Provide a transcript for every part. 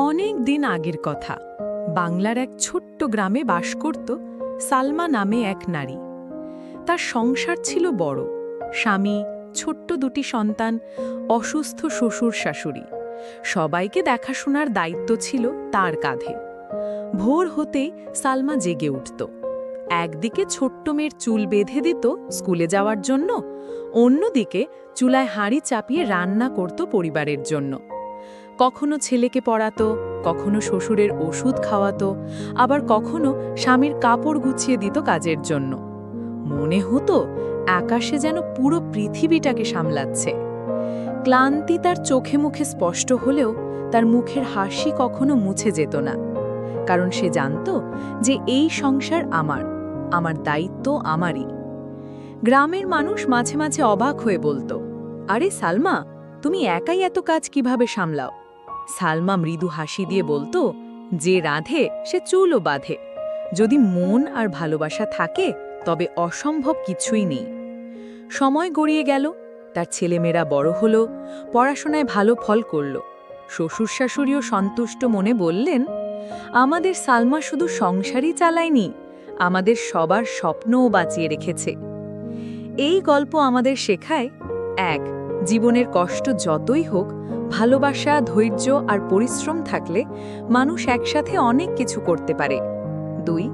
অনেক দিন আগের কথা। বাংলার এক ছোট্ট গ্রামে বাস করত সালমা নামে এক নারী। তার সংসার ছিল বড়, স্বামী, ছোট্ট দুটি সন্তান, অসুস্থ শ্বশুর শাশুড়ি। সবাইকে দেখাশোনার দায়িত্ব ছিল তার কাঁধে। ভোর হতেই সালমা জেগে উঠত। একদিকে ছোট্ট মেয়ের চুল বেঁধে দিত স্কুলে যাওয়ার জন্য, অন্যদিকে চুলায় হাঁড়ি চাপিয়ে রান্না করত পরিবারের জন্য। কখনো ছেলেকে পড়াতো, কখনো শ্বশুরের ওষুধ খাওয়াতো, আবার কখনো স্বামীর কাপড় গুছিয়ে দিত কাজের জন্য। মনে হতো আকাশে যেন পুরো পৃথিবীটাকে সামলাচ্ছে। ক্লান্তি তার চোখে মুখে স্পষ্ট হলেও তার মুখের হাসি কখনো মুছে যেত না, কারণ সে জানত যে এই সংসার আমার দায়িত্ব আমারই। গ্রামের মানুষ মাঝে মাঝে অবাক হয়ে বলতো, আরে সালমা, তুমি একাই এত কাজ কিভাবে সামলাও? সালমা মৃদু হাসি দিয়ে বলতো, যে রাঁধে সে চুলও বাঁধে। যদি মন আর ভালোবাসা থাকে তবে অসম্ভব কিছুই নেই। সময় গড়িয়ে গেল, তার ছেলেমেয়েরা বড় হলো, পড়াশোনায় ভালো ফল করল। শ্বশুর শাশুড়িও সন্তুষ্ট মনে বললেন, আমাদের সালমা শুধু সংসারই চালায়নি, আমাদের সবার স্বপ্নও বাঁচিয়ে রেখেছে। এই গল্প আমাদের শেখায়, ১. জীবনের কষ্ট যতই হোক, ভালোবাসা, ধৈর্য আর পরিশ্রম থাকলে মানুষ একসাথে অনেক কিছু করতে পারে। ২.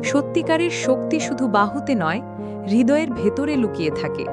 সত্যিকারের শক্তি শুধু বাহুতে নয়, হৃদয়ের ভেতরে লুকিয়ে থাকে।